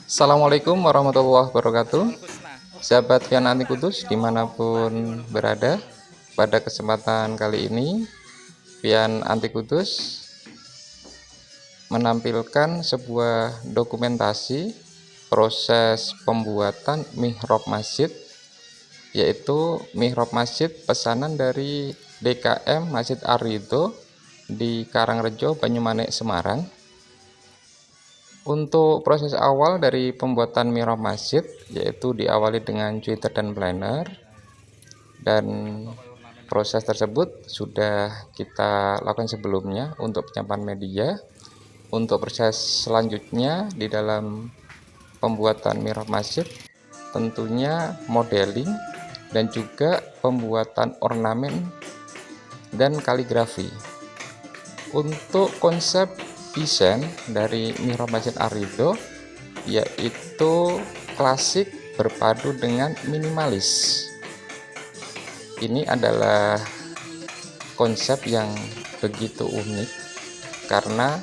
Assalamualaikum warahmatullahi wabarakatuh. Sahabat Vian Anti Kudus dimanapun berada, pada kesempatan kali ini Vian Anti Kudus menampilkan sebuah dokumentasi proses pembuatan mihrab masjid, yaitu mihrab masjid pesanan dari DKM Masjid Ar-Ridho di Karangrejo, Banyumanik, Semarang. Untuk proses awal dari pembuatan mihrab masjid, yaitu diawali dengan Twitter dan planner, dan proses tersebut sudah kita lakukan sebelumnya untuk penyampaian media. Untuk proses selanjutnya di dalam pembuatan mihrab masjid, tentunya modeling dan juga pembuatan ornamen dan kaligrafi. Untuk konsep desain dari mihrab masjid Ar-Ridho yaitu klasik berpadu dengan minimalis. Ini adalah konsep yang begitu unik karena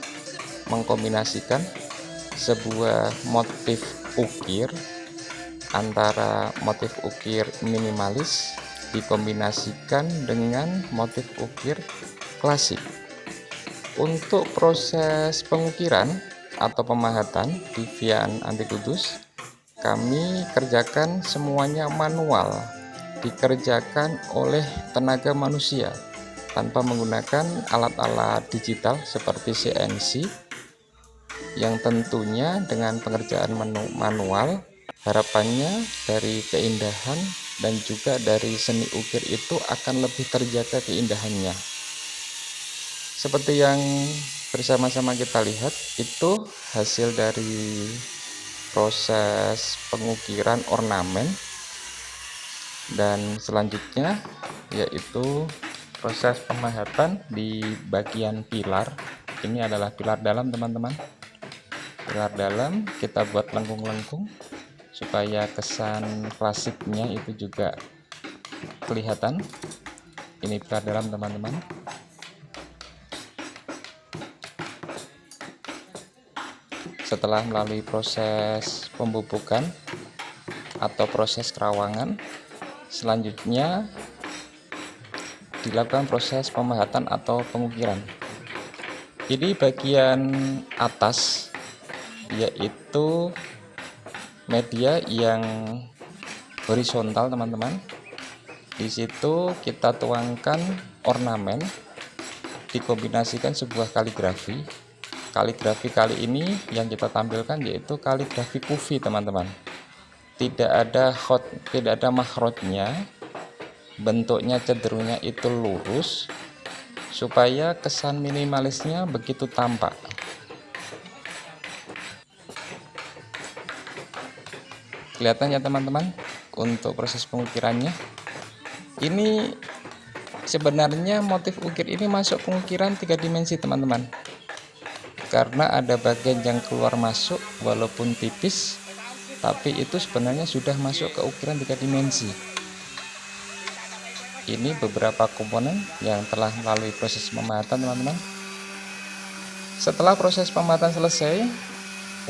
mengkombinasikan sebuah motif ukir antara motif ukir minimalis dikombinasikan dengan motif ukir klasik. Untuk proses pengukiran atau pemahatan di Vian Anti Kudus, kami kerjakan semuanya manual, dikerjakan oleh tenaga manusia tanpa menggunakan alat-alat digital seperti CNC, yang tentunya dengan pengerjaan manual harapannya dari keindahan dan juga dari seni ukir itu akan lebih terjaga keindahannya. Seperti yang bersama-sama kita lihat, itu hasil dari proses pengukiran ornamen, dan selanjutnya yaitu proses pemahatan di bagian pilar. Ini adalah pilar dalam, teman-teman. Pilar dalam kita buat lengkung-lengkung supaya kesan klasiknya itu juga kelihatan. Ini pilar dalam, teman-teman. Setelah melalui proses pembubukan atau proses kerawangan, selanjutnya dilakukan proses pemahatan atau pengukiran. Ini bagian atas yaitu media yang horizontal, teman-teman. Di situ kita tuangkan ornamen, dikombinasikan sebuah kaligrafi. Kaligrafi kali ini yang kita tampilkan yaitu kaligrafi kufi, teman-teman. Tidak ada makhrajnya, bentuknya cenderungnya itu lurus supaya kesan minimalisnya begitu tampak. Kelihatan ya, teman-teman, untuk proses pengukirannya. Ini sebenarnya motif ukir ini masuk pengukiran 3 dimensi, teman-teman, karena ada bagian yang keluar masuk walaupun tipis, tapi itu sebenarnya sudah masuk ke ukiran 3 dimensi. Ini beberapa komponen yang telah melalui proses pemahatan, teman-teman. Setelah proses pemahatan selesai,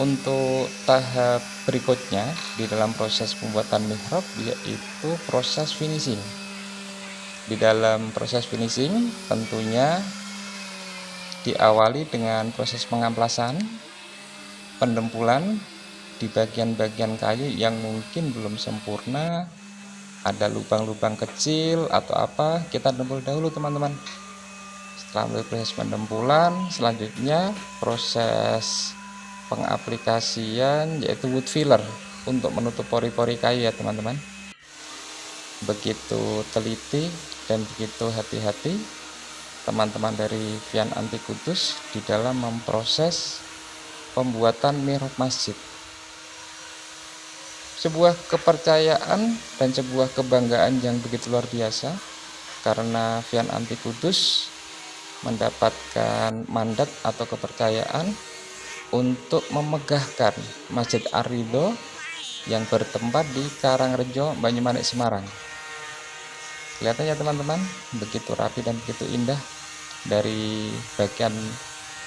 untuk tahap berikutnya di dalam proses pembuatan mihrab yaitu proses finishing. Di dalam proses finishing tentunya diawali dengan proses pengamplasan, pendempulan di bagian-bagian kayu yang mungkin belum sempurna, ada lubang-lubang kecil atau apa, kita dempul dahulu, teman-teman. Setelah melalui proses pendempulan, selanjutnya proses pengaplikasian yaitu wood filler untuk menutup pori-pori kayu ya, teman-teman. Begitu teliti dan begitu hati-hati teman-teman dari Vian Anti Kudus di dalam memproses pembuatan mihrab masjid. Sebuah kepercayaan dan sebuah kebanggaan yang begitu luar biasa karena Vian Anti Kudus mendapatkan mandat atau kepercayaan untuk memegahkan Masjid Ar-Ridho yang bertempat di Karangrejo, Banyumanik, Semarang. Kelihatan ya, teman-teman, begitu rapi dan begitu indah dari bagian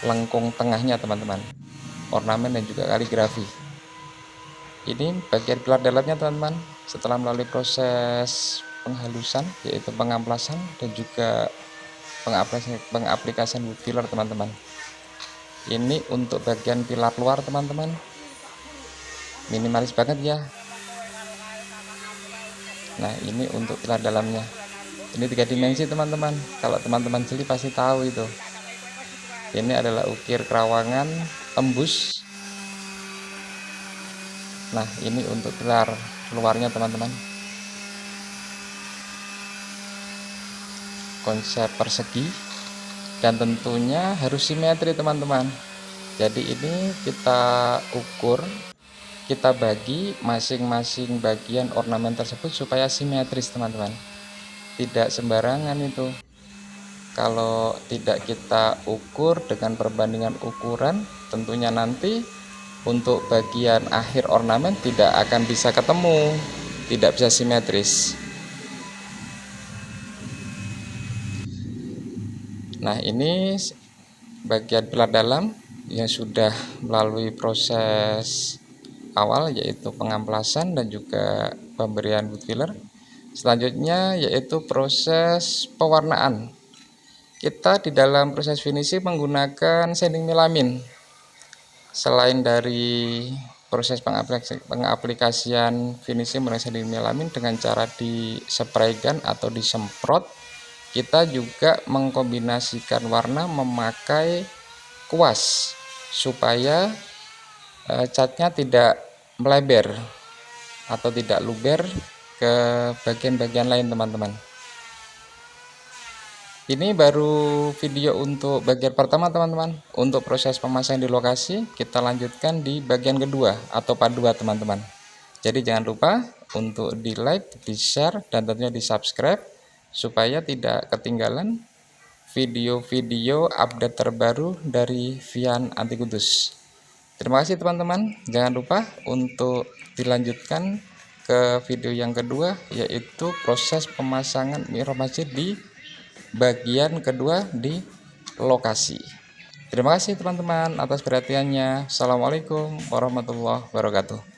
lengkung tengahnya, teman-teman, ornamen dan juga kaligrafi. Ini bagian pilar dalamnya teman-teman, setelah melalui proses penghalusan yaitu pengamplasan dan juga pengaplikasian wood filler teman-teman. Ini untuk bagian pilar luar teman-teman, minimalis banget ya. Nah ini untuk pilar dalamnya, ini 3 dimensi teman-teman. Kalau teman-teman jeli pasti tahu itu. Ini adalah ukir kerawangan tembus. Nah ini untuk pilar luarnya teman-teman, konsep persegi dan tentunya harus simetri teman-teman. Jadi ini kita ukur, kita bagi masing-masing bagian ornamen tersebut supaya simetris teman-teman, tidak sembarangan itu. Kalau tidak kita ukur dengan perbandingan ukuran, tentunya nanti untuk bagian akhir ornamen tidak akan bisa ketemu, tidak bisa simetris. Nah ini bagian pilar dalam yang sudah melalui proses awal yaitu pengamplasan dan juga pemberian wood filler. Selanjutnya yaitu proses pewarnaan. Kita di dalam proses finishing menggunakan sanding melamin. Selain dari proses pengaplikasian finishing menggunakan sanding melamin dengan cara dispraykan atau disemprot, kita juga mengkombinasikan warna memakai kuas supaya catnya tidak melebar atau tidak luber ke bagian-bagian lain teman-teman. Ini baru video untuk bagian pertama teman-teman. Untuk proses pemasangan di lokasi kita lanjutkan di bagian kedua atau part 2 teman-teman. Jadi jangan lupa untuk di like, di share, dan tentunya di subscribe supaya tidak ketinggalan video-video update terbaru dari Vian Anti Kudus. Terima kasih teman-teman. Jangan lupa untuk dilanjutkan ke video yang kedua yaitu proses pemasangan mihrab masjid di bagian kedua di lokasi. Terima kasih teman-teman atas perhatiannya. Assalamualaikum warahmatullahi wabarakatuh.